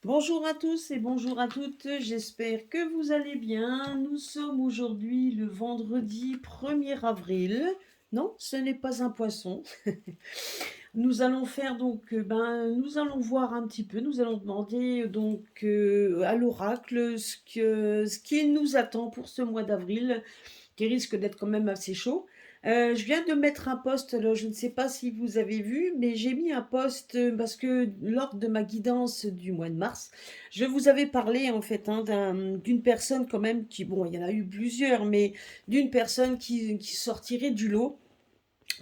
Bonjour à tous et bonjour à toutes, j'espère que vous allez bien. Nous sommes aujourd'hui le vendredi 1er avril. Non, ce n'est pas un poisson. Nous allons faire donc, nous allons voir un petit peu, nous allons demander donc à l'oracle ce qu'il nous attend pour ce mois d'avril qui risque d'être quand même assez chaud. Je viens de mettre un post, alors je ne sais pas si vous avez vu, mais j'ai mis un post parce que lors de ma guidance du mois de mars, je vous avais parlé en fait d'une personne quand même qui, bon, il y en a eu plusieurs, mais d'une personne qui sortirait du lot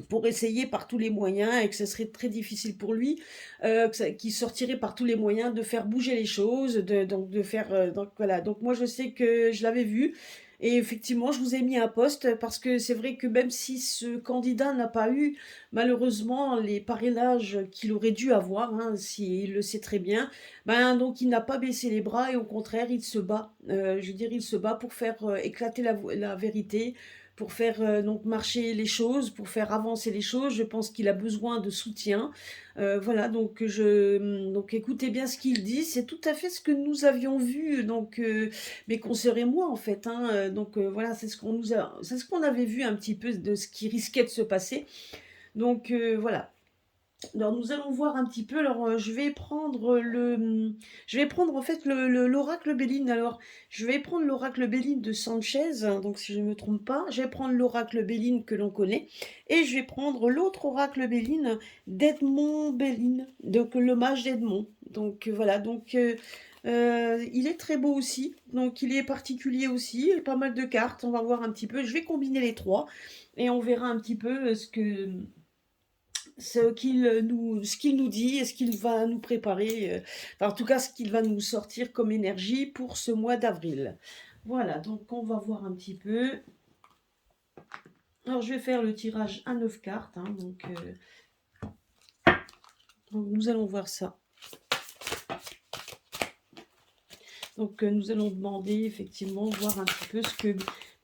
pour essayer par tous les moyens et que ce serait très difficile pour lui, qui sortirait par tous les moyens de faire bouger les choses, donc de faire, donc voilà. Donc moi je sais que je l'avais vu et effectivement je vous ai mis un post parce que c'est vrai que même si ce candidat n'a pas eu malheureusement les parrainages qu'il aurait dû avoir, hein, si, il le sait très bien, ben donc il n'a pas baissé les bras et au contraire il se bat. Je veux dire il se bat pour faire éclater la vérité, pour faire donc marcher les choses, pour faire avancer les choses. Je pense qu'il a besoin de soutien. Voilà, donc écoutez bien ce qu'il dit. C'est tout à fait ce que nous avions vu, donc mes consoeurs et moi en fait. Hein, voilà, c'est ce qu'on avait vu un petit peu de ce qui risquait de se passer. Donc voilà. Alors nous allons voir un petit peu. Alors je vais prendre en fait l'oracle Béline. Alors je vais prendre l'oracle Béline de Sanchez, hein, donc si je ne me trompe pas. Je vais prendre l'oracle Béline que l'on connaît et je vais prendre l'autre oracle Béline d'Edmond Béline, donc le mage d'Edmond. Donc voilà. Il est très beau aussi, donc il est particulier aussi, pas mal de cartes. On va voir un petit peu. Je vais combiner les trois et on verra un petit peu ce qu'il nous dit et ce qu'il va nous préparer, enfin, en tout cas ce qu'il va nous sortir comme énergie pour ce mois d'avril. Voilà, donc on va voir un petit peu. Alors je vais faire le tirage à 9 cartes, hein, donc nous allons voir ça. Donc nous allons demander effectivement, voir un petit peu ce que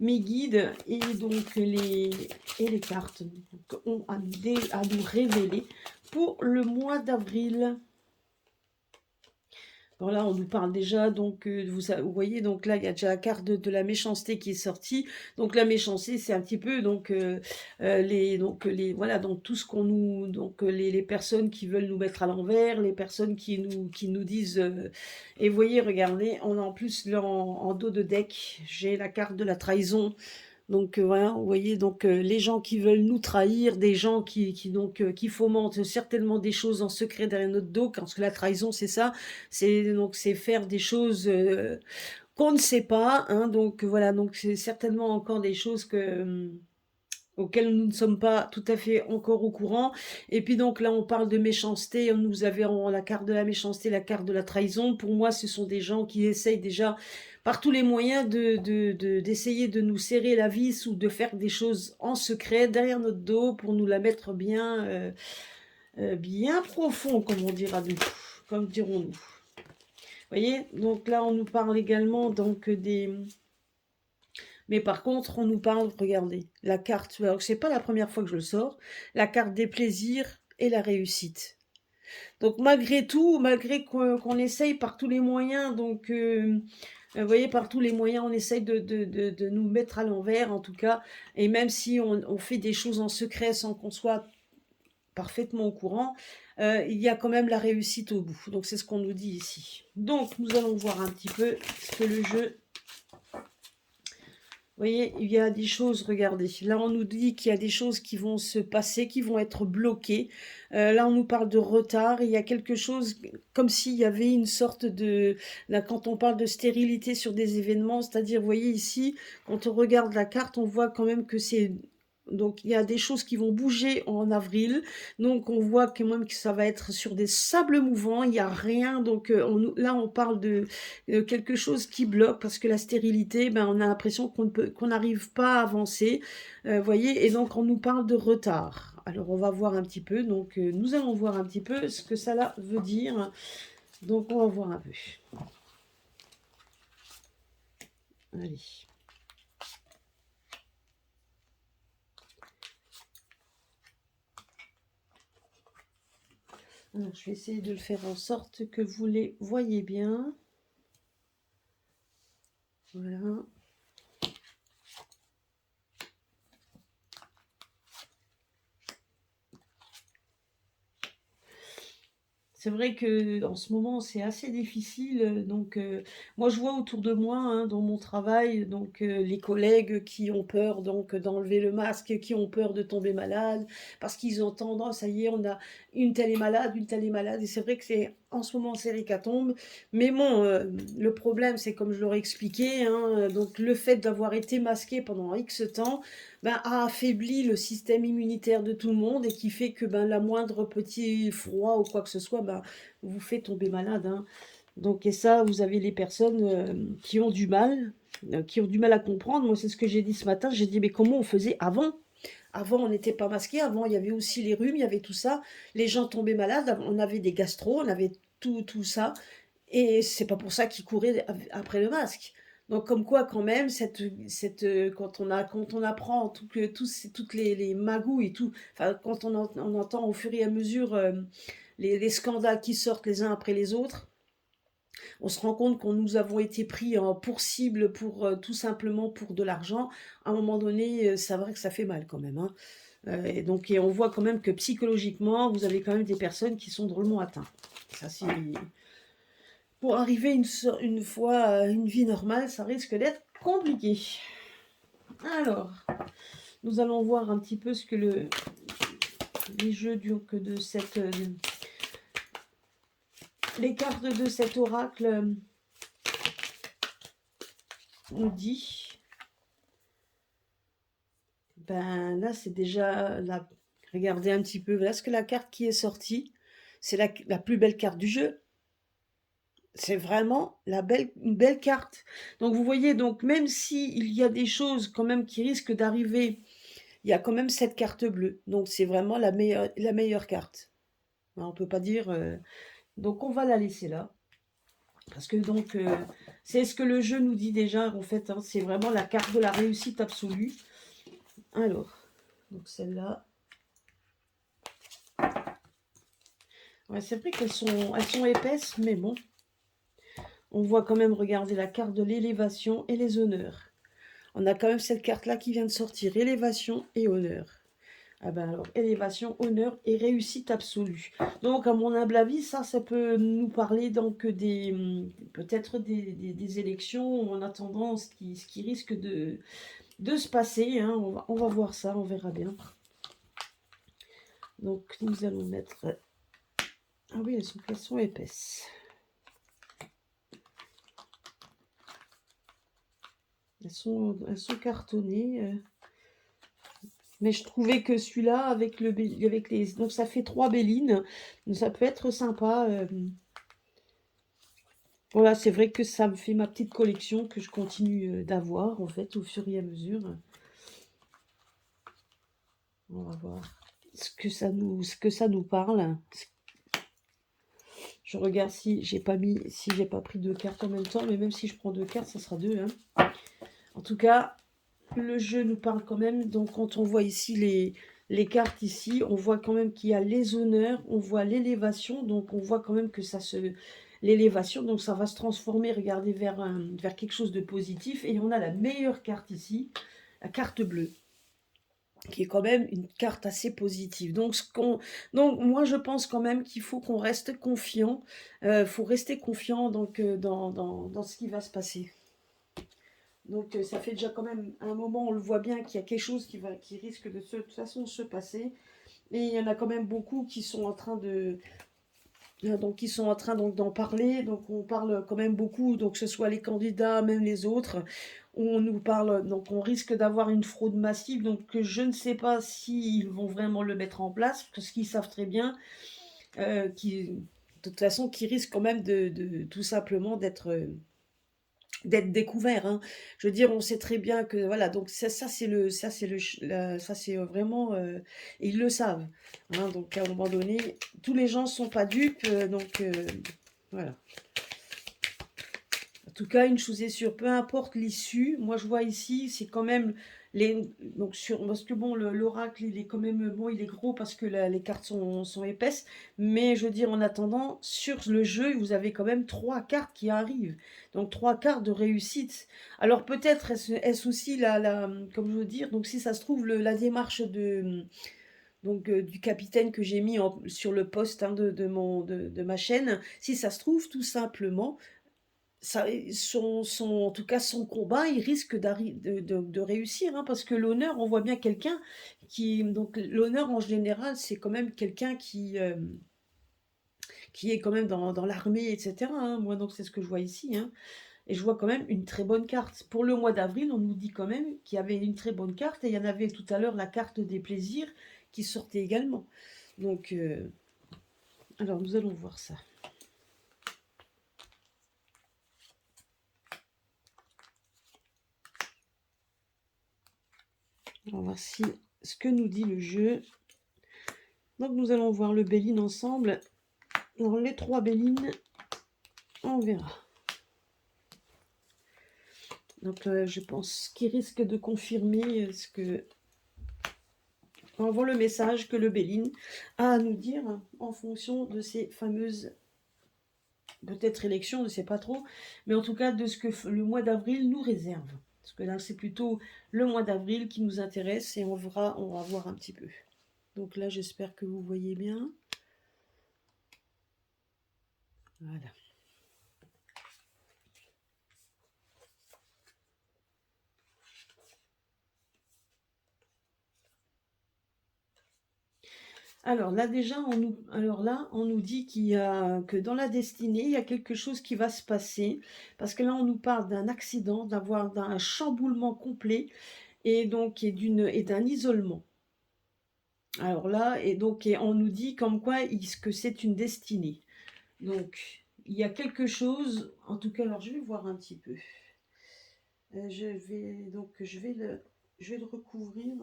mes guides et donc les cartes donc, ont à nous révéler pour le mois d'avril. Alors là, on nous parle déjà, donc vous voyez, donc là, il y a déjà la carte de la méchanceté qui est sortie. Donc la méchanceté, c'est un petit peu voilà, donc tout ce qu'on nous, donc les personnes qui veulent nous mettre à l'envers, les personnes qui nous disent. Et vous voyez, regardez, on a en plus là en dos de deck, j'ai la carte de la trahison. Donc voilà, vous voyez, donc les gens qui veulent nous trahir, des gens qui fomentent certainement des choses en secret derrière notre dos, parce que la trahison, c'est ça, c'est faire des choses qu'on ne sait pas, hein, donc voilà, donc c'est certainement encore des choses auxquelles nous ne sommes pas tout à fait encore au courant. Et puis donc là, on parle de méchanceté, nous avons la carte de la méchanceté, la carte de la trahison. Pour moi, ce sont des gens qui essayent déjà par tous les moyens d'essayer de nous serrer la vis ou de faire des choses en secret derrière notre dos pour nous la mettre bien profond, comme on dira nous, comme dirons-nous. Vous voyez, donc là, on nous parle également donc des... Mais par contre, on nous parle, regardez, la carte, alors c'est pas la première fois que je le sors, la carte des plaisirs et la réussite. Donc malgré tout, malgré qu'on essaye par tous les moyens, donc vous voyez, par tous les moyens, on essaye de nous mettre à l'envers, en tout cas, et même si on fait des choses en secret sans qu'on soit parfaitement au courant, il y a quand même la réussite au bout. Donc c'est ce qu'on nous dit ici. Donc nous allons voir un petit peu ce que le jeu... Vous voyez, il y a des choses, regardez, là on nous dit qu'il y a des choses qui vont se passer, qui vont être bloquées. Là on nous parle de retard, il y a quelque chose comme s'il y avait une sorte de... Là quand on parle de stérilité sur des événements, c'est-à-dire, vous voyez ici, quand on regarde la carte, on voit quand même que c'est... Donc il y a des choses qui vont bouger en avril, donc on voit quand même que ça va être sur des sables mouvants, il n'y a rien, donc là on parle de quelque chose qui bloque parce que la stérilité, ben, on a l'impression qu'on n'arrive pas à avancer, voyez, et donc on nous parle de retard. Alors on va voir un petit peu, donc nous allons voir un petit peu ce que ça là veut dire. Donc on va voir un peu. Allez. Alors, je vais essayer de le faire en sorte que vous les voyez bien. Voilà. C'est vrai que en ce moment, c'est assez difficile, donc moi, je vois autour de moi, hein, dans mon travail, donc les collègues qui ont peur donc d'enlever le masque, qui ont peur de tomber malade, parce qu'ils entendent: «Oh ça y est, on a une telle est malade, une telle est malade» et c'est vrai que c'est en ce moment, c'est l'hécatombe. Mais bon, le problème, c'est comme je leur ai expliqué, hein, donc le fait d'avoir été masqué pendant X temps, ben, a affaibli le système immunitaire de tout le monde et qui fait que ben, la moindre petit froid ou quoi que ce soit, ben, vous fait tomber malade, hein. Donc, et ça, vous avez les personnes qui ont du mal à comprendre. Moi, c'est ce que j'ai dit ce matin. J'ai dit, mais comment on faisait avant? Avant, on n'était pas masqué. Avant, il y avait aussi les rhumes, il y avait tout ça. Les gens tombaient malades. On avait des gastro, on avait tout ça. Et c'est pas pour ça qu'ils couraient après le masque. Donc comme quoi quand même, quand on apprend toutes les magouilles et tout, enfin quand on entend au fur et à mesure les scandales qui sortent les uns après les autres, on se rend compte qu'on nous avons été pris pour cible pour tout simplement pour de l'argent. À un moment donné, c'est vrai que ça fait mal quand même, hein. Et on voit quand même que psychologiquement, vous avez quand même des personnes qui sont drôlement atteintes. Ça c'est pour arriver une fois à une vie normale, ça risque d'être compliqué. Alors, nous allons voir un petit peu ce que les jeux de cette... les cartes de cet oracle nous dit. Ben là, c'est déjà... Là, regardez un petit peu. Voilà ce que la carte qui est sortie. C'est la plus belle carte du jeu. C'est vraiment une belle carte. Donc vous voyez, donc même s'il y a des choses quand même qui risquent d'arriver, il y a quand même cette carte bleue. Donc c'est vraiment la meilleure carte. On ne peut pas dire... Donc on va la laisser là. Parce que donc c'est ce que le jeu nous dit déjà en fait. Hein, c'est vraiment la carte de la réussite absolue. Alors, donc celle-là. Ouais, c'est vrai elles sont épaisses, mais bon. On voit quand même, regarder la carte de l'élévation et les honneurs. On a quand même cette carte-là qui vient de sortir, élévation et honneur. Ah ben alors, élévation, honneur et réussite absolue. Donc, à mon humble avis, ça peut nous parler donc peut-être des élections en attendant ce qui risque de se passer. Hein. On va voir ça, on verra bien. Donc, nous allons mettre... Ah oui, elles sont épaisses. Elles sont cartonnées. Mais je trouvais que celui-là, avec les... Donc ça fait 3 bélines. Donc ça peut être sympa. Voilà, c'est vrai que ça me fait ma petite collection que je continue d'avoir, en fait, au fur et à mesure. On va voir ce que ça nous parle. Je regarde si j'ai pas pris 2 cartes en même temps, mais même si je prends 2 cartes, ça sera 2. Hein. En tout cas, le jeu nous parle quand même. Donc quand on voit ici les cartes ici, on voit quand même qu'il y a les honneurs, on voit l'élévation, donc on voit quand même que l'élévation, donc ça va se transformer, regardez, vers quelque chose de positif. Et on a la meilleure carte ici, la carte bleue, qui est quand même une carte assez positive. Donc moi je pense quand même qu'il faut qu'on reste confiant, faut rester confiant donc dans ce qui va se passer. Donc ça fait déjà quand même un moment, on le voit bien qu'il y a quelque chose qui risque de toute façon se passer. Et il y en a quand même beaucoup qui sont en train donc d'en parler. Donc on parle quand même beaucoup, donc que ce soit les candidats, même les autres. On nous parle, donc on risque d'avoir une fraude massive. Donc je ne sais pas s'ils vont vraiment le mettre en place, parce qu'ils savent très bien de toute façon, qui risque quand même de tout simplement d'être découvert. Hein. Je veux dire, on sait très bien que voilà, donc ça c'est vraiment et ils le savent. Hein, donc à un moment donné, tous les gens sont pas dupes, donc voilà. tout cas, une chose est sûre, peu importe l'issue, moi je vois ici, c'est quand même donc parce que bon, l'oracle, il est quand même, bon, il est gros parce que les cartes sont épaisses, mais je veux dire, en attendant, sur le jeu, vous avez quand même trois cartes qui arrivent, donc trois cartes de réussite. Alors peut-être est-ce aussi comme je veux dire, donc si ça se trouve, la démarche du capitaine que j'ai mis sur le poste, hein, de ma chaîne, si ça se trouve, tout simplement, ça, en tout cas, son combat, il risque de réussir, hein, parce que l'honneur, on voit bien quelqu'un donc l'honneur en général, c'est quand même quelqu'un qui est quand même dans l'armée, etc., hein. Moi, donc c'est ce que je vois ici, hein. Et je vois quand même une très bonne carte. Pour le mois d'avril, on nous dit quand même qu'il y avait une très bonne carte, et il y en avait tout à l'heure la carte des plaisirs qui sortait également. Donc, alors nous allons voir ça. On va voir ce que nous dit le jeu. Donc nous allons voir le Béline ensemble. Dans les trois Bélines, on verra. Donc je pense qu'il risque de confirmer ce que... On voit le message que le Béline a à nous dire en fonction de ces fameuses, peut-être élections, je ne sais pas trop, mais en tout cas de ce que le mois d'avril nous réserve. Parce que là, c'est plutôt le mois d'avril qui nous intéresse, et on va voir un petit peu. Donc là, j'espère que vous voyez bien. Voilà. Alors là déjà, on nous dit que dans la destinée, il y a quelque chose qui va se passer, parce que là on nous parle d'un accident, d'un chamboulement complet, et donc et d'un isolement. Alors là, et on nous dit comme quoi que c'est une destinée. Donc il y a quelque chose, en tout cas, alors je vais voir un petit peu. Je vais le recouvrir.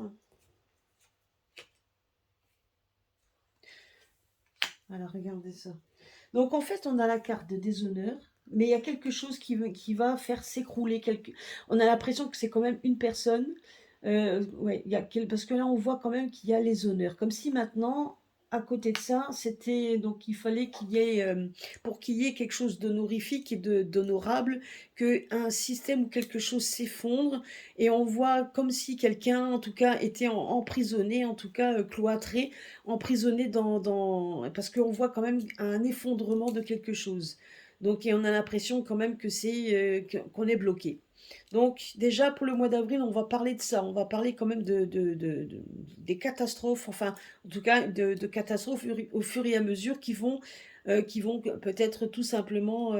Voilà, regardez ça. Donc en fait, on a la carte de déshonneur, mais il y a quelque chose qui va faire s'écrouler. On a l'impression que c'est quand même une personne. Ouais, parce que là, on voit quand même qu'il y a les honneurs. Comme si maintenant, à côté de ça, c'était donc il fallait qu'il y ait, pour qu'il y ait quelque chose d'honorifique et d'honorable, qu'un système ou quelque chose s'effondre, et on voit comme si quelqu'un, en tout cas, était emprisonné, en tout cas cloîtré, emprisonné parce qu'on voit quand même un effondrement de quelque chose. Donc, et on a l'impression quand même que qu'on est bloqué. Donc, déjà pour le mois d'avril, on va parler de ça. On va parler quand même des catastrophes, enfin, en tout cas, de catastrophes au fur et à mesure qui vont peut-être tout simplement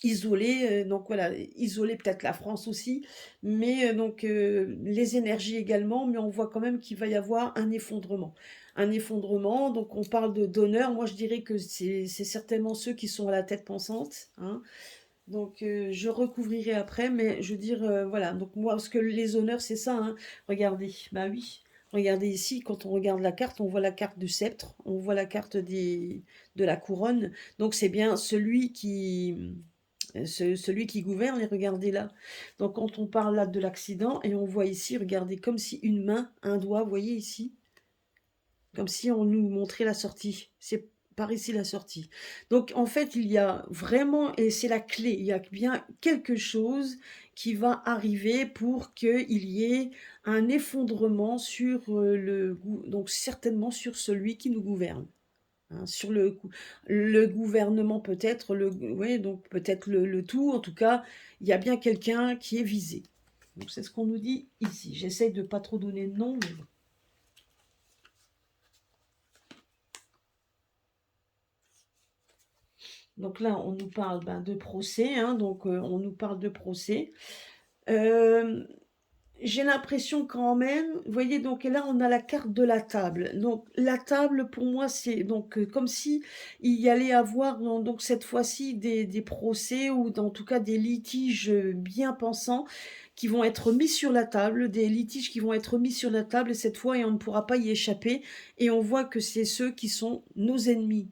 isoler. Donc voilà, isoler peut-être la France aussi, mais les énergies également. Mais on voit quand même qu'il va y avoir un effondrement. Un effondrement, donc on parle d'honneur. Moi, je dirais que c'est certainement ceux qui sont à la tête pensante, hein. Donc, je recouvrirai après, mais je veux dire, voilà. Donc, moi, parce que les honneurs, c'est ça, hein. Regardez, bah oui. Regardez ici, quand on regarde la carte, on voit la carte du sceptre, on voit la carte de la couronne. Donc, c'est bien celui qui gouverne, et regardez là. Donc, quand on parle là de l'accident, et on voit ici, regardez, comme si une main, un doigt, vous voyez ici, comme si on nous montrait la sortie. C'est par ici la sortie. Donc en fait, il y a vraiment, et c'est la clé, il y a bien quelque chose qui va arriver pour qu'il y ait un effondrement sur donc certainement sur celui qui nous gouverne, hein, sur le gouvernement peut-être, ouais, donc peut-être le tout, en tout cas, il y a bien quelqu'un qui est visé. Donc c'est ce qu'on nous dit ici. J'essaye de ne pas trop donner de nom, mais bon. Donc là, on nous parle de procès, hein, donc on nous parle de procès. J'ai l'impression quand même, vous voyez, donc là, on a la carte de la table. Donc la table, pour moi, c'est donc comme si il y allait avoir donc cette fois-ci des procès, ou en tout cas des litiges bien pensants qui vont être mis sur la table, des litiges qui vont être mis sur la table, et cette fois, et on ne pourra pas y échapper. Et on voit que c'est ceux qui sont nos ennemis.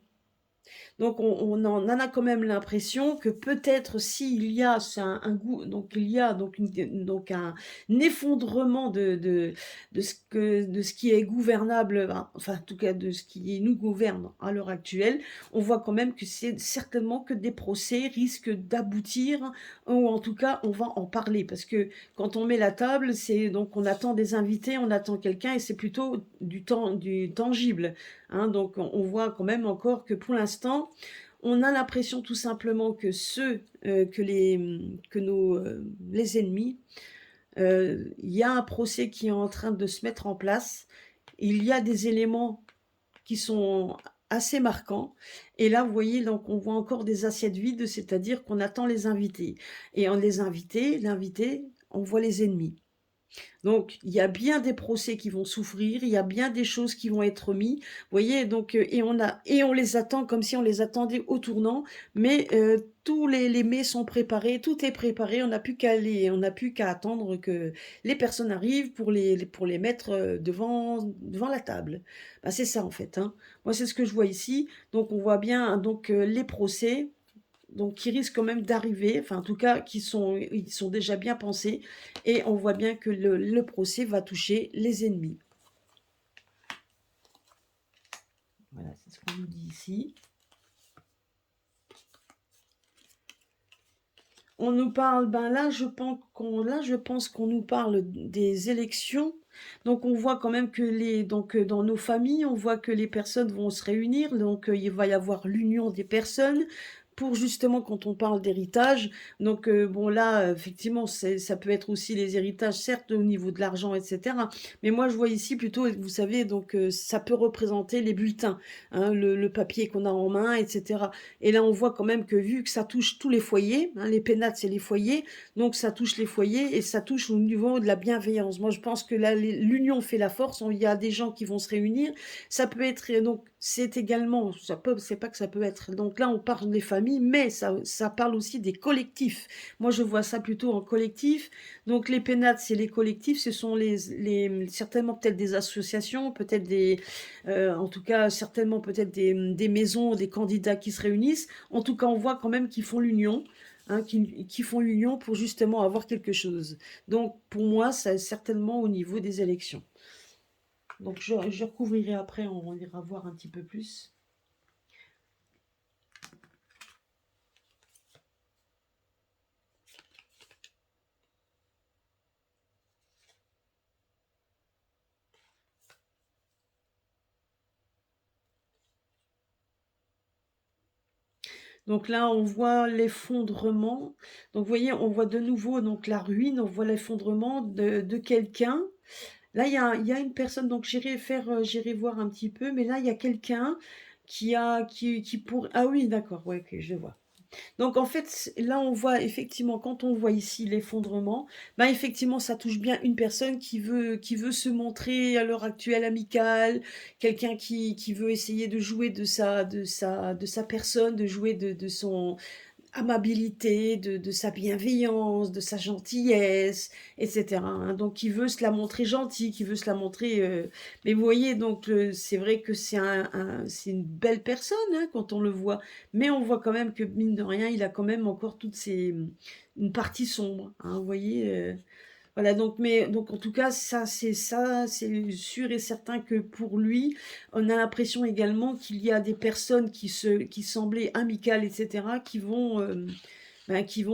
Donc on en a quand même l'impression que peut-être s'il y a c'est un goût donc il y a donc un effondrement de ce qui est gouvernable, enfin en tout cas de ce qui nous gouverne à l'heure actuelle, on voit quand même que c'est certainement que des procès risquent d'aboutir ou en tout cas on va en parler parce que quand on met la table, c'est donc on attend des invités, on attend quelqu'un et c'est plutôt du tangible. Hein, donc on voit quand même encore que pour l'instant, on a l'impression tout simplement que les ennemis, il y a un procès qui est en train de se mettre en place. Il y a des éléments qui sont assez marquants. Et là, vous voyez, donc on voit encore des assiettes vides, c'est-à-dire qu'on attend les invités. Et en les invités, l'invité, on voit les ennemis. Donc, il y a bien des procès qui vont souffrir, il y a bien des choses qui vont être mis. Vous voyez, donc, et on les attend comme si on les attendait au tournant, mais tous les mets sont préparés, tout est préparé, on n'a plus qu'à attendre que les personnes arrivent pour les mettre devant la table. Ben, c'est ça en fait. Hein. Moi, c'est ce que je vois ici. Donc, on voit bien hein, donc les procès donc qui risquent quand même d'arriver, enfin en tout cas ils sont déjà bien pensés, et on voit bien que le procès va toucher les ennemis. Voilà, c'est ce qu'on nous dit ici. On nous parle, ben là je pense qu'on nous parle des élections. Donc on voit quand même que dans nos familles, on voit que les personnes vont se réunir, donc il va y avoir l'union des personnes pour justement quand on parle d'héritage. Donc bon là, effectivement, ça peut être aussi les héritages, certes au niveau de l'argent, etc. Mais moi je vois ici plutôt, vous savez, donc ça peut représenter les bulletins, hein, le papier qu'on a en main, etc. Et là on voit quand même que vu que ça touche tous les foyers, hein, les pénates c'est les foyers, donc ça touche les foyers et ça touche au niveau de la bienveillance. Moi je pense que là l'union fait la force, il y a des gens qui vont se réunir, ça peut être donc c'est également, c'est pas que ça peut être, donc là on parle des familles, mais ça parle aussi des collectifs. Moi je vois ça plutôt en collectif, donc les pénates c'est les collectifs, ce sont certainement peut-être des associations, peut-être en tout cas certainement peut-être des maisons, des candidats qui se réunissent, en tout cas on voit quand même qu'ils font l'union, hein, qui font l'union pour justement avoir quelque chose. Donc pour moi c'est certainement au niveau des élections. Donc je recouvrirai après, on ira voir un petit peu plus. Donc là, on voit l'effondrement. Donc vous voyez, on voit de nouveau donc la ruine, on voit l'effondrement de quelqu'un. Là, il y a une personne, donc j'irai voir un petit peu, mais là, il y a quelqu'un qui pour... Ah oui, d'accord, ouais, ok, je vois. Donc en fait, là on voit effectivement, quand on voit ici l'effondrement, ben effectivement ça touche bien une personne qui veut se montrer à l'heure actuelle amicale, quelqu'un qui veut essayer de jouer de sa personne, de jouer de son, amabilité, de sa bienveillance, de sa gentillesse, etc. Hein. Donc, qui veut se la montrer gentille, qui veut se la montrer... Mais vous voyez, donc, c'est vrai que c'est une belle personne hein, quand on le voit. Mais on voit quand même que, mine de rien, il a quand même encore une partie sombre. Hein, vous voyez voilà, donc en tout cas, ça, c'est sûr et certain que pour lui, on a l'impression également qu'il y a des personnes qui semblaient amicales, etc., qui vont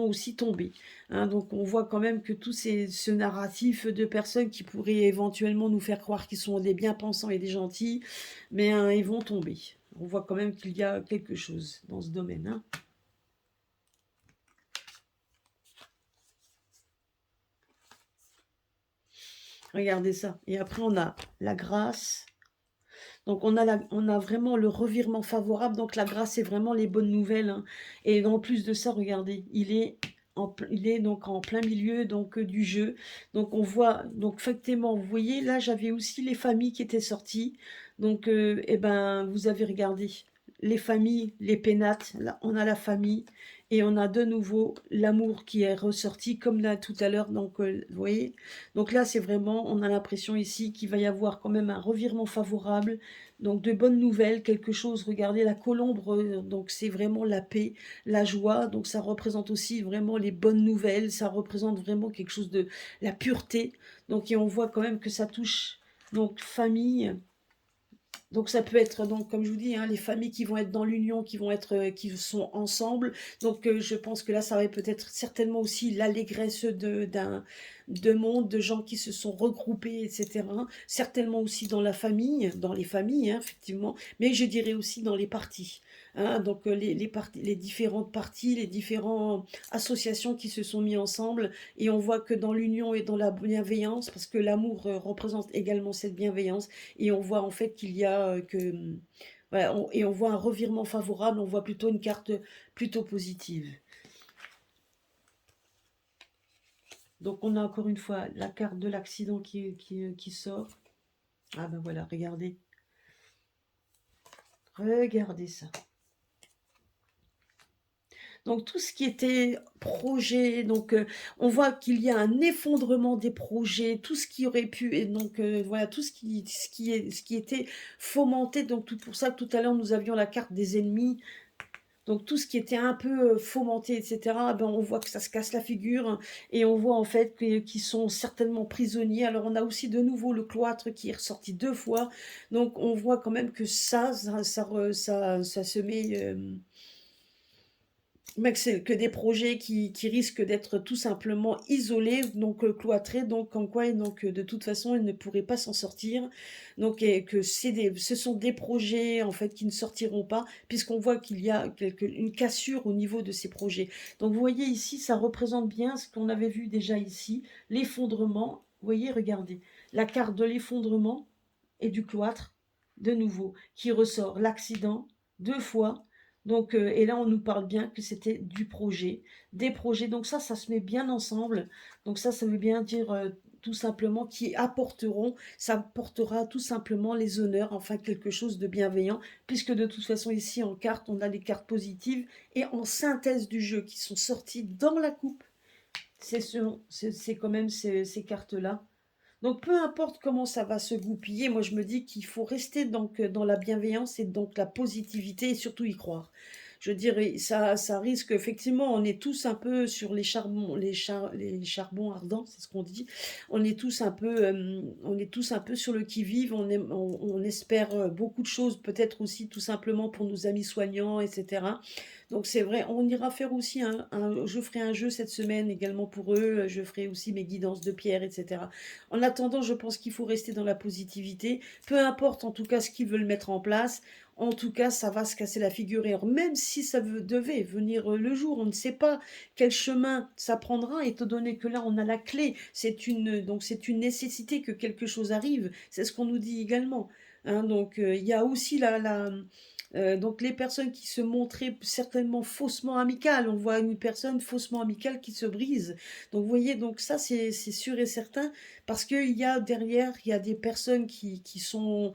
aussi tomber. Hein. Donc on voit quand même que ce narratif de personnes qui pourraient éventuellement nous faire croire qu'ils sont des bien-pensants et des gentils, mais hein, ils vont tomber. On voit quand même qu'il y a quelque chose dans ce domaine. Hein. Regardez ça. Et après, on a la grâce. Donc, on a vraiment le revirement favorable. Donc, la grâce, c'est vraiment les bonnes nouvelles. Hein. Et en plus de ça, regardez, il est donc en plein milieu donc, du jeu. Donc, on voit, donc, effectivement, vous voyez, là, j'avais aussi les familles qui étaient sorties. Donc, eh ben, vous avez regardé. les familles, les pénates, là, on a la famille, et on a de nouveau l'amour qui est ressorti, comme là tout à l'heure, donc vous voyez. Donc là, c'est vraiment, on a l'impression ici qu'il va y avoir quand même un revirement favorable, donc de bonnes nouvelles, quelque chose, regardez la colombe, donc c'est vraiment la paix, la joie, donc ça représente aussi vraiment les bonnes nouvelles, ça représente vraiment quelque chose de la pureté, donc et on voit quand même que ça touche, donc famille, donc ça peut être, donc comme je vous dis, hein, les familles qui vont être dans l'union, qui vont être, qui sont ensemble. Donc je pense que là, ça va peut-être certainement aussi l'allégresse de monde, de gens qui se sont regroupés, etc. Certainement aussi dans la famille, dans les familles, hein, effectivement. Mais je dirais aussi dans les partis. Hein, donc les différentes parties, les différentes associations qui se sont mis ensemble. Et on voit que dans l'union et dans la bienveillance, parce que l'amour représente également cette bienveillance, et on voit en fait qu'il y a voilà, et on voit un revirement favorable, on voit plutôt une carte plutôt positive. Donc on a encore une fois la carte de l'accident qui sort. Ah ben voilà, regardez. Regardez ça. Donc tout ce qui était projet, donc on voit qu'il y a un effondrement des projets, tout ce qui aurait pu, et donc voilà, tout ce qui était fomenté, donc tout pour ça que tout à l'heure nous avions la carte des ennemis, donc tout ce qui était un peu fomenté, etc., ben, on voit que ça se casse la figure, hein, et on voit en fait qu'ils sont certainement prisonniers. Alors on a aussi de nouveau le cloître qui est ressorti 2 fois, donc on voit quand même que ça se met... mais que c'est que des projets qui risquent d'être tout simplement isolés, donc cloîtrés, donc en quoi, donc de toute façon, ils ne pourraient pas s'en sortir. Donc et que ce sont des projets en fait qui ne sortiront pas, puisqu'on voit qu'il y a une cassure au niveau de ces projets. Donc vous voyez ici, ça représente bien ce qu'on avait vu déjà ici, l'effondrement. Vous voyez, regardez, la carte de l'effondrement et du cloître, de nouveau, qui ressort l'accident 2 fois. Donc, et là, on nous parle bien que c'était du projet, des projets. Donc ça se met bien ensemble. Donc ça veut bien dire tout simplement qui apporteront, ça apportera tout simplement les honneurs, enfin quelque chose de bienveillant, puisque de toute façon ici en carte, on a les cartes positives et en synthèse du jeu qui sont sorties dans la coupe. C'est quand même ces cartes-là. Donc peu importe comment ça va se goupiller, moi je me dis qu'il faut rester donc dans la bienveillance et donc la positivité et surtout y croire. Je dirais, ça risque, effectivement, on est tous un peu sur les charbons, les charbons ardents, c'est ce qu'on dit. On est tous un peu sur le qui-vive, on espère beaucoup de choses, peut-être aussi tout simplement pour nos amis soignants, etc. Donc c'est vrai, on ira faire aussi je ferai un jeu cette semaine également pour eux, je ferai aussi mes guidances de pierre, etc. En attendant, je pense qu'il faut rester dans la positivité, peu importe en tout cas ce qu'ils veulent mettre en place, en tout cas ça va se casser la figure, et même si ça devait venir le jour, on ne sait pas quel chemin ça prendra, étant donné que là on a la clé, donc c'est une nécessité que quelque chose arrive, c'est ce qu'on nous dit également. Hein, donc il y a aussi donc les personnes qui se montraient certainement faussement amicales, on voit une personne faussement amicale qui se brise. Donc vous voyez, donc ça c'est sûr et certain, parce qu'il y a derrière, il y a des personnes qui sont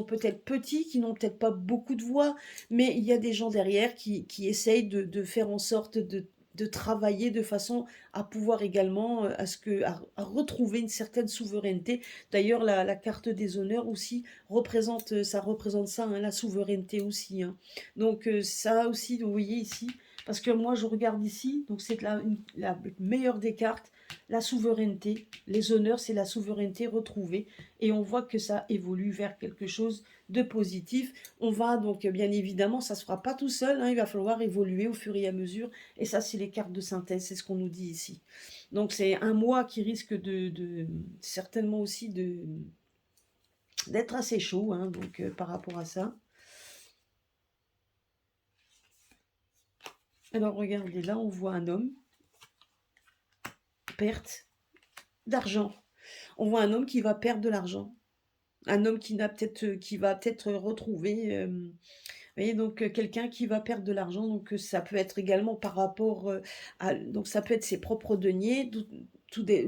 peut-être petits, qui n'ont peut-être pas beaucoup de voix, mais il y a des gens derrière qui essayent de faire en sorte de travailler de façon à pouvoir également à retrouver une certaine souveraineté. D'ailleurs, la carte des honneurs aussi ça représente ça, hein, la souveraineté aussi. Hein. Donc ça aussi, vous voyez ici, parce que moi je regarde ici, donc c'est la meilleure des cartes, la souveraineté, les honneurs, c'est la souveraineté retrouvée, et on voit que ça évolue vers quelque chose de positif. On va donc, bien évidemment, ça ne se fera pas tout seul, hein, il va falloir évoluer au fur et à mesure, et ça c'est les cartes de synthèse, c'est ce qu'on nous dit ici. Donc c'est un mois qui risque certainement aussi d'être assez chaud, hein, donc par rapport à ça. Alors regardez, là on voit un homme, perte d'argent. On voit un homme qui va perdre de l'argent. Un homme qui va peut-être retrouver, vous voyez, donc quelqu'un qui va perdre de l'argent, donc ça peut être également par rapport donc ça peut être ses propres deniers,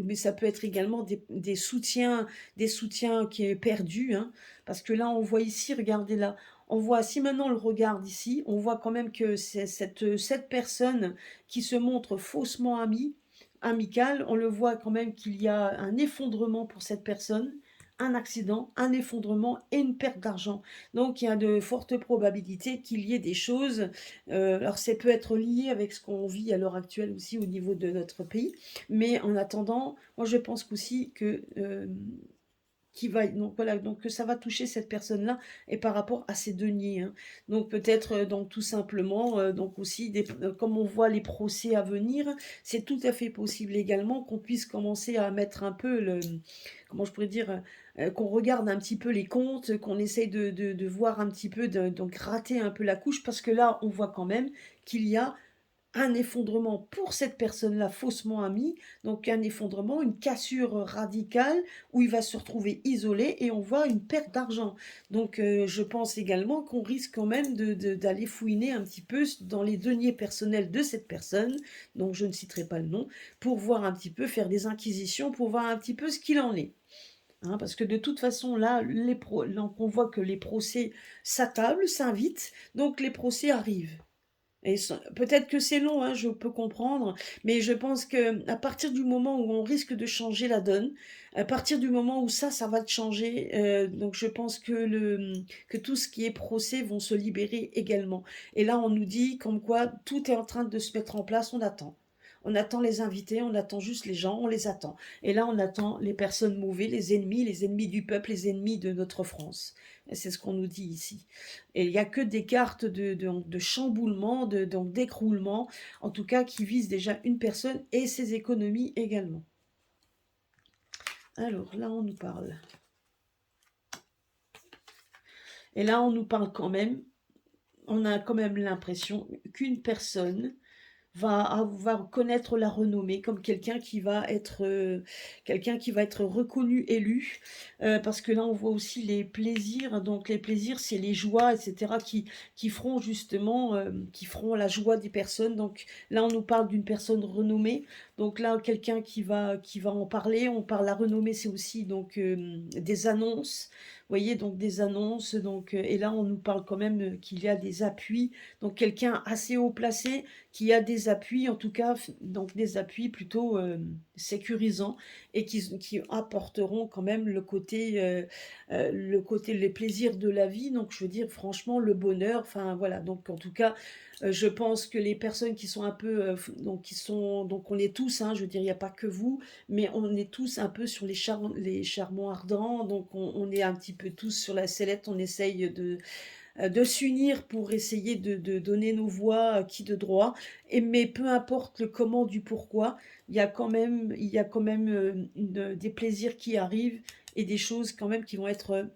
mais ça peut être également des soutiens qui est perdu, hein, parce que là on voit ici, regardez là, On voit, si maintenant on le regarde ici, on voit quand même que c'est cette personne qui se montre faussement amicale, on le voit quand même qu'il y a un effondrement pour cette personne, un accident, un effondrement et une perte d'argent. Donc il y a de fortes probabilités qu'il y ait des choses, alors ça peut être lié avec ce qu'on vit à l'heure actuelle aussi au niveau de notre pays, mais en attendant, moi je pense qu'aussi que qui va donc voilà, donc ça va toucher cette personne-là et par rapport à ses deniers, hein. Donc peut-être, donc tout simplement, donc aussi comme on voit les procès à venir, c'est tout à fait possible également qu'on puisse commencer à mettre un peu le comment je pourrais dire? Qu'on regarde un petit peu les comptes, qu'on essaye de voir un petit peu donc gratter un peu la couche parce que là, on voit quand même qu'il y a un effondrement pour cette personne-là faussement amie, donc un effondrement, une cassure radicale où il va se retrouver isolé et on voit une perte d'argent. Donc je pense également qu'on risque quand même d'aller fouiner un petit peu dans les deniers personnels de cette personne, donc je ne citerai pas le nom, pour voir un petit peu, faire des inquisitions, pour voir un petit peu ce qu'il en est. Hein, parce que de toute façon, là, donc on voit que les procès s'attablent, s'invitent, donc les procès arrivent. Et peut-être que c'est long, hein, je peux comprendre, mais je pense que à partir du moment où on risque de changer la donne, à partir du moment où ça va changer, donc je pense que que tout ce qui est procès vont se libérer également. Et là, on nous dit comme quoi tout est en train de se mettre en place, on attend. On attend les invités, on attend juste les gens, on les attend. Et là, on attend les personnes mauvaises, les ennemis du peuple, les ennemis de notre France. Et c'est ce qu'on nous dit ici. Et il n'y a que des cartes de chamboulement, donc d'écroulement, en tout cas qui visent déjà une personne et ses économies également. Alors là, on nous parle. Et là, on nous parle quand même, on a quand même l'impression qu'une personne va connaître la renommée comme quelqu'un qui va être reconnu, élu, parce que là on voit aussi les plaisirs, donc les plaisirs c'est les joies, etc., qui feront justement, qui feront la joie des personnes. Donc là on nous parle d'une personne renommée, donc là quelqu'un qui va en parler. On parle, la renommée c'est aussi donc des annonces, vous voyez, donc des annonces, donc et là on nous parle quand même qu'il y a des appuis, donc quelqu'un assez haut placé qui a des appuis, en tout cas, donc des appuis plutôt sécurisants et qui apporteront quand même le côté, les plaisirs de la vie. Donc, je veux dire, franchement, le bonheur. Enfin, voilà. Donc, en tout cas, je pense que les personnes qui sont un peu, donc on est tous, hein, je veux dire, il n'y a pas que vous, mais on est tous un peu sur les charbons ardents. Donc, on est un petit peu tous sur la sellette. On essaye de s'unir pour essayer de donner nos voix qui de droit. Mais peu importe le comment du pourquoi, il y a quand même des plaisirs qui arrivent et des choses quand même qui vont être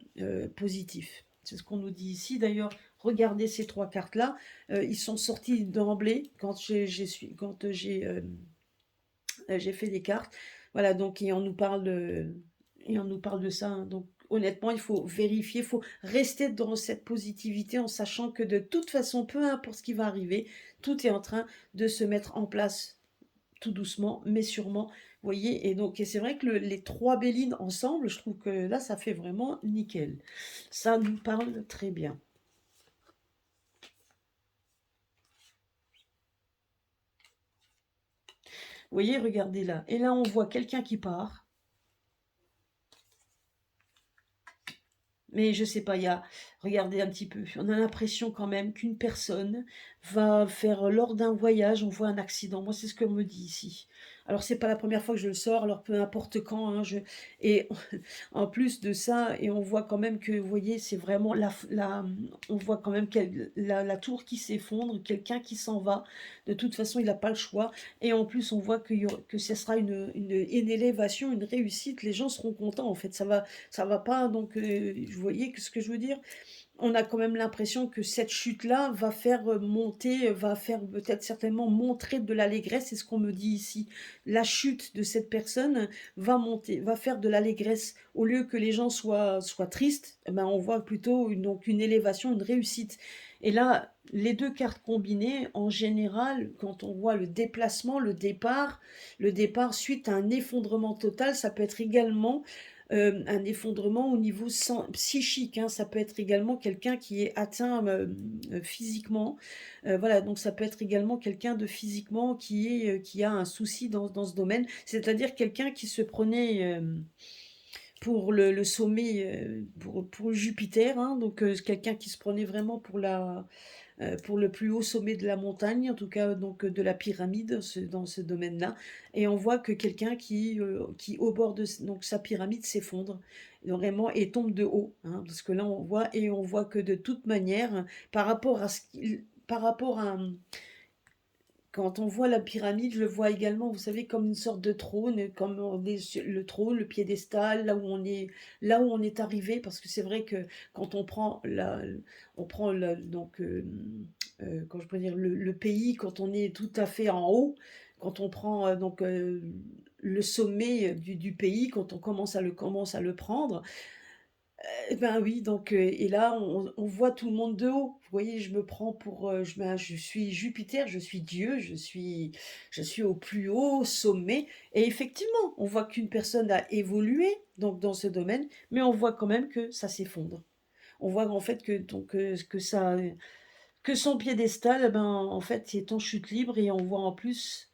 positifs. C'est ce qu'on nous dit ici. D'ailleurs, regardez ces trois cartes-là. Ils sont sortis d'emblée quand j'ai fait des cartes. Voilà, donc, et on nous parle de ça, hein. Donc, honnêtement, il faut vérifier, il faut rester dans cette positivité en sachant que de toute façon, peu importe ce qui va arriver, tout est en train de se mettre en place tout doucement, mais sûrement. Vous voyez, et donc, et c'est vrai que les trois Bélines ensemble, je trouve que là, ça fait vraiment nickel. Ça nous parle très bien. Vous voyez, regardez là. Et là, on voit quelqu'un qui part. Mais je sais pas, regardez un petit peu, on a l'impression quand même qu'une personne va faire, lors d'un voyage, on voit un accident. Moi, c'est ce qu'on me dit ici. Alors, c'est pas la première fois que je le sors, alors peu importe quand, hein, et en plus de ça, et on voit quand même que, vous voyez, c'est vraiment on voit quand même la tour qui s'effondre, quelqu'un qui s'en va. De toute façon, il n'a pas le choix. Et en plus, on voit que ce sera une élévation, une réussite. Les gens seront contents, en fait. Ça va pas, donc, vous voyez ce que je veux dire? On a quand même l'impression que cette chute-là va faire monter, va faire peut-être certainement montrer de l'allégresse, c'est ce qu'on me dit ici. La chute de cette personne va monter, va faire de l'allégresse. Au lieu que les gens soient tristes, eh ben on voit plutôt donc une élévation, une réussite. Et là, les deux cartes combinées, en général, quand on voit le déplacement, le départ suite à un effondrement total, ça peut être également un effondrement au niveau psychique, hein. Ça peut être également quelqu'un qui est atteint physiquement. Voilà, donc ça peut être également quelqu'un de physiquement qui a un souci dans ce domaine. C'est-à-dire quelqu'un qui se prenait pour le sommet, pour Jupiter, hein, donc quelqu'un qui se prenait vraiment pour le plus haut sommet de la montagne, en tout cas donc de la pyramide dans ce domaine-là. Et on voit que quelqu'un qui au bord de donc sa pyramide s'effondre vraiment et tombe de haut, hein, parce que là on voit que de toute manière, par rapport à quand on voit la pyramide, je le vois également, vous savez, comme une sorte de trône, comme on est sur le trône, le piédestal, là où on est arrivé, parce que c'est vrai que quand on prend donc, quand je peux dire, le pays, quand on est tout à fait en haut, quand on prend donc le sommet du pays, quand on commence à le prendre, eh ben oui, donc et là, on voit tout le monde de haut. Vous voyez, je me prends pour, je suis Jupiter, je suis Dieu, je suis au plus haut sommet et effectivement, on voit qu'une personne a évolué donc dans ce domaine, mais on voit quand même que ça s'effondre. On voit en fait que donc que son piédestal, eh ben, en fait, est en chute libre et on voit en plus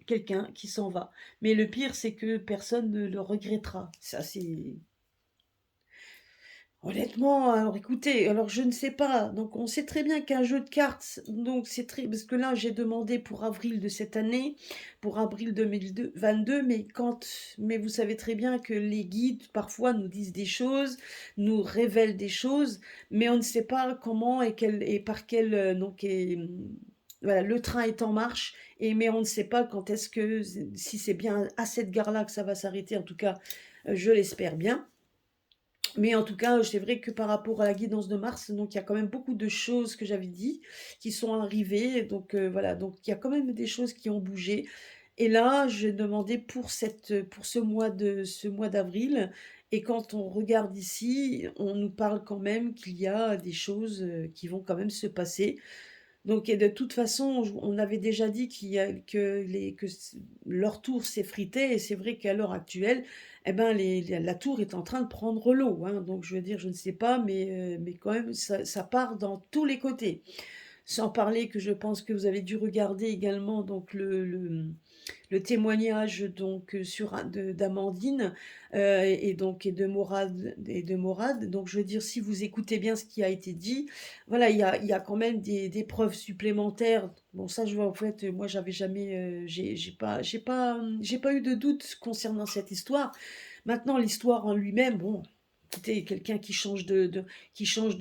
quelqu'un qui s'en va. Mais le pire, c'est que personne ne le regrettera. Ça, c'est honnêtement, alors écoutez, alors je ne sais pas. Donc on sait très bien qu'un jeu de cartes, donc c'est très parce que là j'ai demandé pour avril de cette année, pour avril 2022, mais vous savez très bien que les guides parfois nous disent des choses, nous révèlent des choses, mais on ne sait pas comment et par quel voilà, le train est en marche et mais on ne sait pas quand est-ce que si c'est bien à cette gare-là que ça va s'arrêter. En tout cas, je l'espère bien. Mais en tout cas, c'est vrai que par rapport à la guidance de Mars, donc il y a quand même beaucoup de choses que j'avais dit qui sont arrivées. Donc voilà, donc il y a quand même des choses qui ont bougé. Et là, j'ai demandé pour ce mois d'avril. Et quand on regarde ici, on nous parle quand même qu'il y a des choses qui vont quand même se passer. Donc, et de toute façon, on avait déjà dit leur tour s'effritait, et c'est vrai qu'à l'heure actuelle, eh ben, la tour est en train de prendre l'eau, hein. Donc, je veux dire, je ne sais pas, mais quand même, ça part dans tous les côtés. Sans parler que je pense que vous avez dû regarder également donc le témoignage donc d'Amandine et de Morad. Donc je veux dire, si vous écoutez bien ce qui a été dit, voilà, il y a quand même des preuves supplémentaires. Bon, ça, je vois en fait, moi, j'avais jamais, j'ai pas eu de doute concernant cette histoire. Maintenant, l'histoire en lui-même, bon. Écoutez, quelqu'un qui change qui change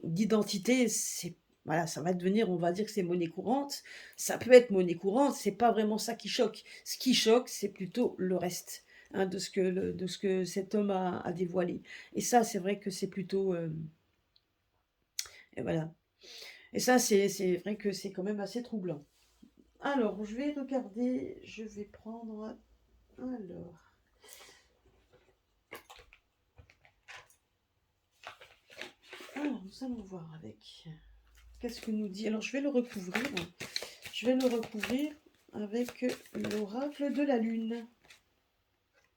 d'identité, c'est voilà, ça va devenir, on va dire que c'est monnaie courante. Ça peut être monnaie courante, c'est pas vraiment ça qui choque. Ce qui choque, c'est plutôt le reste, hein, de ce que cet homme a dévoilé. Et ça, c'est vrai que c'est plutôt, et voilà. Et ça, c'est vrai que c'est quand même assez troublant. Alors, je vais regarder, je vais prendre, alors, nous allons voir avec. Qu'est-ce que nous dit? Alors, je vais le recouvrir. Je vais le recouvrir avec l'oracle de la lune.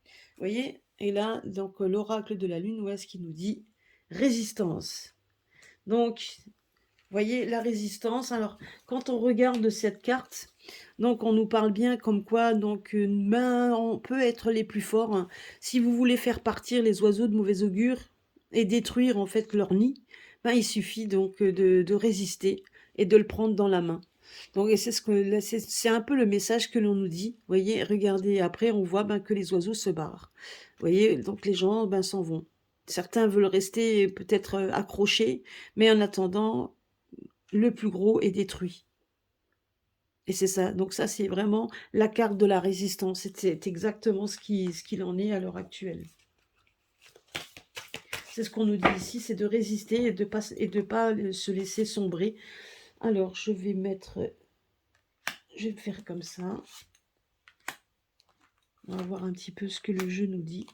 Vous voyez? Et là, donc l'oracle de la lune, où est-ce qu'il nous dit résistance? Donc, vous voyez, la résistance. Alors, quand on regarde cette carte, donc on nous parle bien comme quoi, donc, on peut être les plus forts, hein. Si vous voulez faire partir les oiseaux de mauvais augure et détruire en fait leur nid, ben, il suffit donc de résister et de le prendre dans la main. Donc, et c'est un peu le message que l'on nous dit. Vous voyez, regardez, après, on voit ben, que les oiseaux se barrent. Vous voyez, donc les gens ben, s'en vont. Certains veulent rester peut-être accrochés, mais en attendant, le plus gros est détruit. Et c'est ça. Donc ça, c'est vraiment la carte de la résistance. C'est exactement ce qu'il en est à l'heure actuelle. C'est ce qu'on nous dit ici, c'est de résister et de pas se laisser sombrer. Alors, je vais faire comme ça. On va voir un petit peu ce que le jeu nous dit.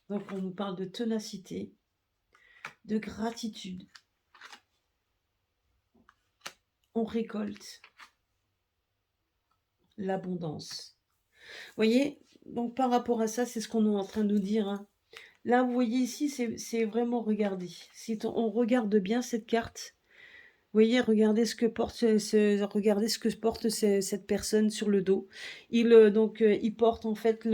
Donc, on nous parle de ténacité, de gratitude, on récolte l'abondance. Vous voyez? Donc par rapport à ça, c'est ce qu'on est en train de nous dire, hein. Là, vous voyez ici, c'est vraiment, regardez, si on regarde bien cette carte, vous voyez, regardez ce que porte regardez ce que porte cette personne sur le dos. Il porte en fait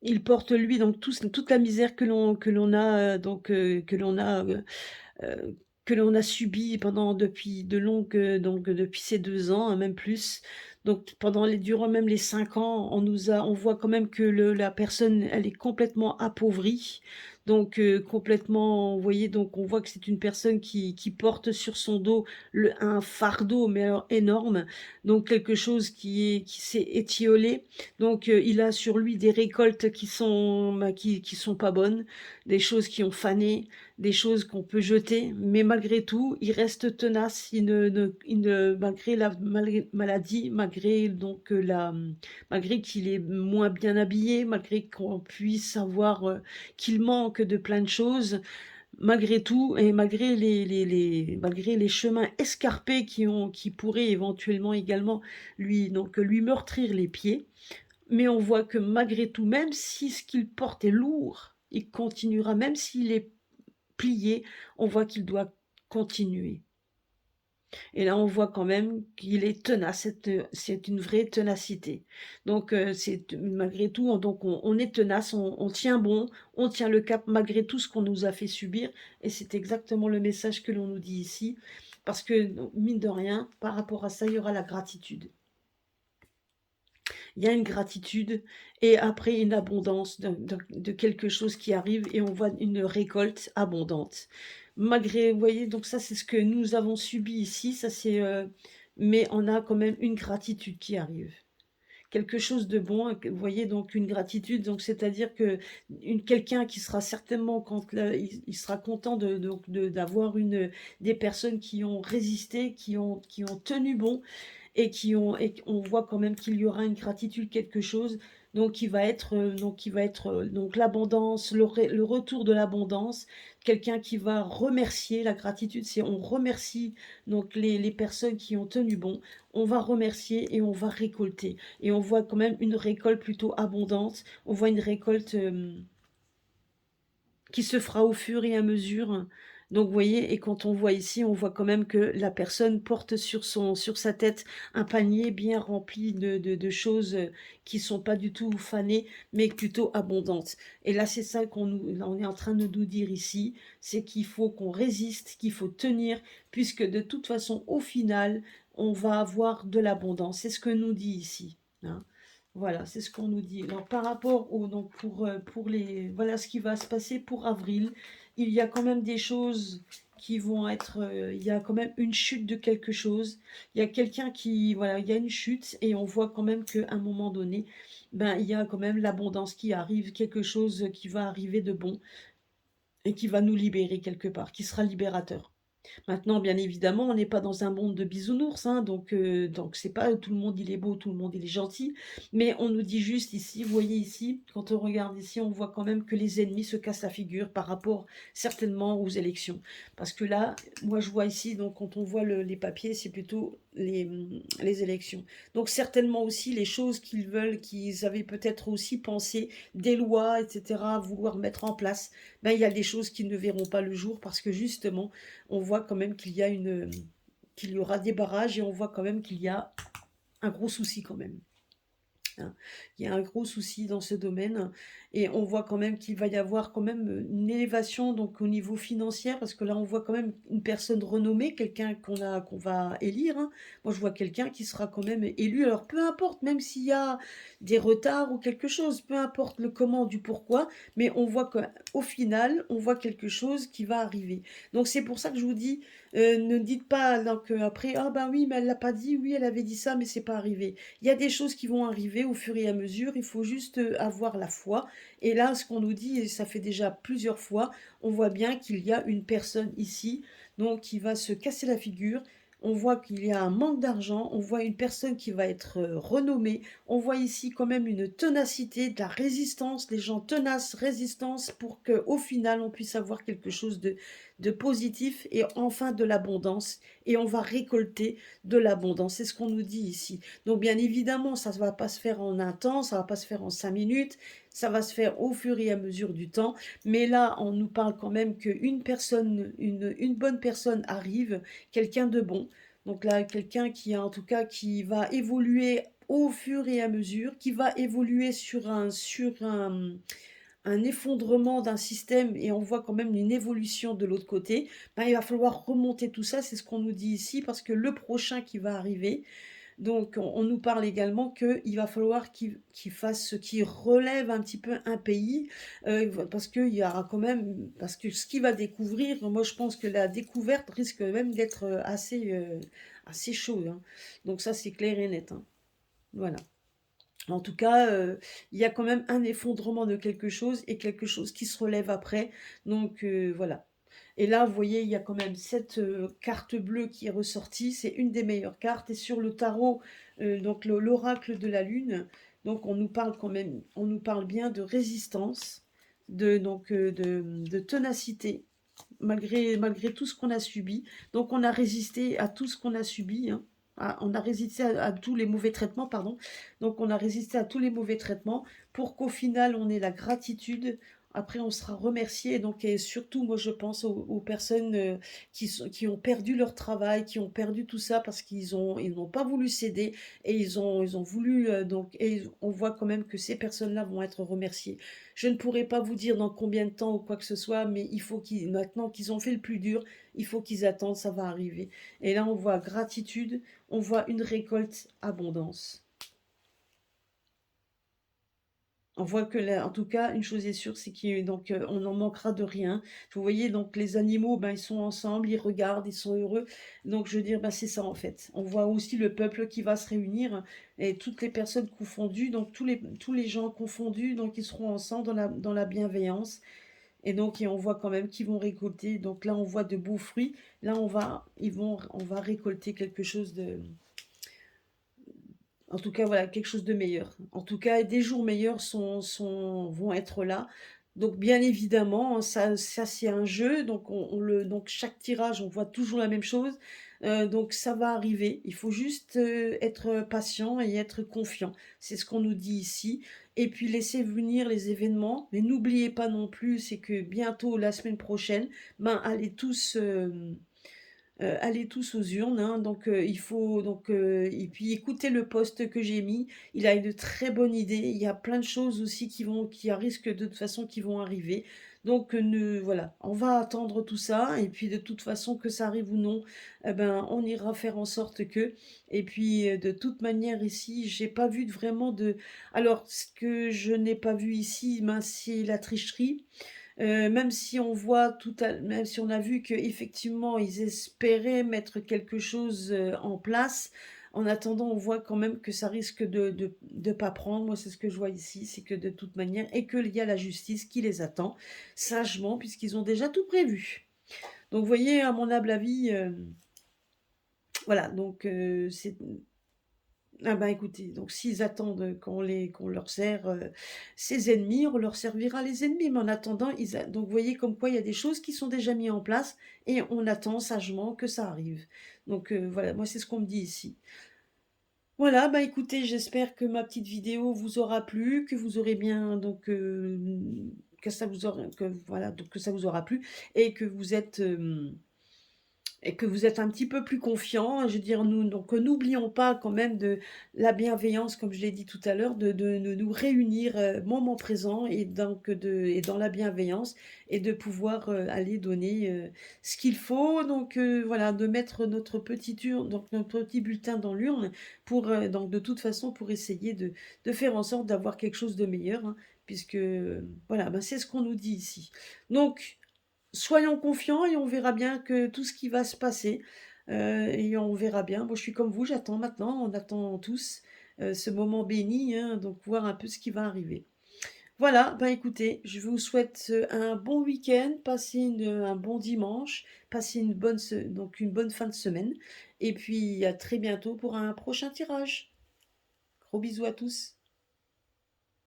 il porte lui donc toute la misère que l'on a heu, que l'on a subi depuis de longues, donc depuis ces 2 ans, hein, même plus. Donc durant même les 5 ans, on voit quand même que la personne, elle est complètement appauvrie. Donc complètement, vous voyez, donc on voit que c'est une personne qui porte sur son dos un fardeau, mais alors énorme. Donc quelque chose qui s'est étiolé. Donc il a sur lui des récoltes qui sont pas bonnes, des choses qui ont fané, des choses qu'on peut jeter, mais malgré tout, il reste tenace. Malgré la maladie, malgré qu'il est moins bien habillé, malgré qu'on puisse savoir qu'il manque de plein de choses, malgré tout, et malgré les chemins escarpés qui pourraient éventuellement également lui meurtrir les pieds, mais on voit que malgré tout, même si ce qu'il porte est lourd, il continuera, même s'il est plié, on voit qu'il doit continuer. Et là, on voit quand même qu'il est tenace, c'est une vraie ténacité. Donc, malgré tout, on est tenace, on tient bon, on tient le cap malgré tout ce qu'on nous a fait subir. Et c'est exactement le message que l'on nous dit ici. Parce que, mine de rien, par rapport à ça, il y aura la gratitude. Il y a une gratitude et après une abondance de quelque chose qui arrive et on voit une récolte abondante. Malgré, vous voyez, donc ça c'est ce que nous avons subi ici, mais on a quand même une gratitude qui arrive. Quelque chose de bon, vous voyez, donc une gratitude, donc c'est-à-dire que quelqu'un qui sera certainement, quand là, il sera content d'avoir des personnes qui ont résisté, qui ont tenu bon, et on voit quand même qu'il y aura une gratitude, quelque chose, donc donc l'abondance, le retour de l'abondance, quelqu'un qui va remercier. La gratitude, c'est on remercie donc les personnes qui ont tenu bon, on va remercier et on va récolter. Et on voit quand même une récolte plutôt abondante, on voit une récolte qui se fera au fur et à mesure. Donc vous voyez, et quand on voit ici, on voit quand même que la personne porte sur sa tête un panier bien rempli de choses qui sont pas du tout fanées, mais plutôt abondantes. Et là, c'est ça on est en train de nous dire ici, c'est qu'il faut qu'on résiste, qu'il faut tenir, puisque de toute façon, au final, on va avoir de l'abondance. C'est ce que nous dit ici, hein. Voilà, c'est ce qu'on nous dit. Alors, par rapport donc voilà ce qui va se passer pour avril. Il y a quand même des choses qui vont être, il y a quand même une chute de quelque chose. Il y a quelqu'un voilà, il y a une chute et on voit quand même qu'à un moment donné, ben, il y a quand même l'abondance qui arrive, quelque chose qui va arriver de bon et qui va nous libérer quelque part, qui sera libérateur. Maintenant, bien évidemment, on n'est pas dans un monde de bisounours, hein, donc c'est pas tout le monde il est beau, tout le monde il est gentil, mais on nous dit juste ici, vous voyez ici, quand on regarde ici, on voit quand même que les ennemis se cassent la figure par rapport certainement aux élections. Parce que là, moi je vois ici, donc quand on voit les papiers, c'est plutôt les élections. Donc certainement aussi les choses qu'ils avaient peut-être aussi pensé, des lois, etc., vouloir mettre en place, ben, il y a des choses qui ne verront pas le jour parce que justement, on voit quand même qu'il y aura des barrages et on voit quand même qu'il y a un gros souci quand même, hein. Il y a un gros souci dans ce domaine et on voit quand même qu'il va y avoir quand même une élévation donc au niveau financier parce que là on voit quand même une personne renommée, quelqu'un qu'on va élire, hein. Moi je vois quelqu'un qui sera quand même élu, alors peu importe, même s'il y a des retards ou quelque chose, peu importe le comment du pourquoi, mais on voit qu'au final on voit quelque chose qui va arriver. Donc c'est pour ça que je vous dis, ne dites pas donc après ah ben oui mais elle l'a pas dit, oui elle avait dit ça mais c'est pas arrivé. Il y a des choses qui vont arriver au fur et à mesure, il faut juste avoir la foi. Et là, ce qu'on nous dit, et ça fait déjà plusieurs fois, on voit bien qu'il y a une personne ici, donc qui va se casser la figure. on voit qu'il y a un manque d'argent, on voit une personne qui va être renommée, on voit ici quand même une ténacité, de la résistance, les gens tenaces, résistance pour qu'au final on puisse avoir quelque chose de positif et enfin de l'abondance. Et on va récolter de l'abondance, c'est ce qu'on nous dit ici. Donc bien évidemment, ça ne va pas se faire en un temps, ça ne va pas se faire en 5 minutes, ça va se faire au fur et à mesure du temps. Mais là, on nous parle quand même qu'une personne, une bonne personne arrive, quelqu'un de bon. Donc là, quelqu'un qui, en tout cas, qui va évoluer au fur et à mesure, qui va évoluer sur un effondrement d'un système et on voit quand même une évolution de l'autre côté, ben, il va falloir remonter tout ça, c'est ce qu'on nous dit ici, parce que le prochain qui va arriver, donc on nous parle également qu'il va falloir qu'il fasse, qu'il relève un petit peu un pays, parce qu'il y aura quand même, parce que ce qu'il va découvrir, moi je pense que la découverte risque même d'être assez chaud, hein. Donc ça c'est clair et net, hein. Voilà. En tout cas, il y a quand même un effondrement de quelque chose et quelque chose qui se relève après. Donc voilà. Et là, vous voyez, il y a quand même cette carte bleue qui est ressortie. C'est une des meilleures cartes. Et sur le tarot, donc l'oracle de la lune, donc on nous parle quand même, on nous parle bien de résistance, de ténacité, malgré tout ce qu'on a subi. Donc on a résisté à tout ce qu'on a subi, hein. On a résisté à tous les mauvais traitements, pardon. Donc on a résisté à tous les mauvais traitements pour qu'au final on ait la gratitude. Après on sera remercié. Donc et surtout moi je pense aux personnes qui ont perdu leur travail, qui ont perdu tout ça parce ils n'ont pas voulu céder et ils ont voulu donc et on voit quand même que ces personnes-là vont être remerciées. Je ne pourrais pas vous dire dans combien de temps ou quoi que ce soit, mais il faut maintenant qu'ils ont fait le plus dur, il faut qu'ils attendent, ça va arriver. Et là, on voit gratitude, on voit une récolte abondance. On voit que là, en tout cas, une chose est sûre, c'est qu'on n'en manquera de rien. Vous voyez, donc les animaux, ben, ils sont ensemble, ils regardent, ils sont heureux. Donc je veux dire, ben, c'est ça en fait. On voit aussi le peuple qui va se réunir et toutes les personnes confondues, donc tous les gens confondus, donc ils seront ensemble dans la bienveillance. Et donc, et on voit quand même qu'ils vont récolter. Donc là, on voit de beaux fruits. Là, on va récolter quelque chose en tout cas, voilà, quelque chose de meilleur. En tout cas, des jours meilleurs vont être là. Donc, bien évidemment, ça c'est un jeu. Donc, donc, chaque tirage, on voit toujours la même chose. Donc, ça va arriver. Il faut juste être patient et être confiant. C'est ce qu'on nous dit ici. Et puis, laisser venir les événements. Mais n'oubliez pas non plus, c'est que bientôt, la semaine prochaine, ben, allez tous aux urnes, hein. Donc il faut donc et puis écoutez le post que j'ai mis, il a une très bonne idée. Il y a plein de choses aussi qui risquent de toute façon qui vont arriver. Donc voilà, on va attendre tout ça et puis de toute façon que ça arrive ou non, eh ben on ira faire en sorte que. Et puis de toute manière ici, j'ai pas vu vraiment de. Alors ce que je n'ai pas vu ici, ben, c'est la tricherie. Même si on voit même si on a vu qu'effectivement ils espéraient mettre quelque chose en place, en attendant on voit quand même que ça risque de pas prendre. Moi c'est ce que je vois ici, c'est que de toute manière, et qu'il y a la justice qui les attend sagement puisqu'ils ont déjà tout prévu. Donc vous voyez, à mon humble avis, voilà, donc c'est ah bah écoutez, donc s'ils attendent qu'on leur sert ses ennemis, on leur servira les ennemis. Mais en attendant, donc vous voyez comme quoi il y a des choses qui sont déjà mises en place et on attend sagement que ça arrive. Donc voilà, moi c'est ce qu'on me dit ici. Voilà, bah écoutez, j'espère que ma petite vidéo vous aura plu, que vous aurez bien donc que ça vous aura que voilà donc que ça vous aura plu et que vous êtes un petit peu plus confiant. Je veux dire, donc n'oublions pas quand même de la bienveillance, comme je l'ai dit tout à l'heure, de nous réunir moment présent et donc et dans la bienveillance et de pouvoir aller donner ce qu'il faut. Donc voilà, de mettre donc notre petit bulletin dans l'urne pour donc de toute façon pour essayer de faire en sorte d'avoir quelque chose de meilleur, hein, puisque voilà, ben, c'est ce qu'on nous dit ici. Donc soyons confiants et on verra bien que tout ce qui va se passer, et on verra bien. Moi, je suis comme vous, j'attends maintenant, on attend tous ce moment béni, hein, donc voir un peu ce qui va arriver. Voilà, ben écoutez, je vous souhaite un bon week-end, passez un bon dimanche, passez donc une bonne fin de semaine, et puis à très bientôt pour un prochain tirage. Gros bisous à tous.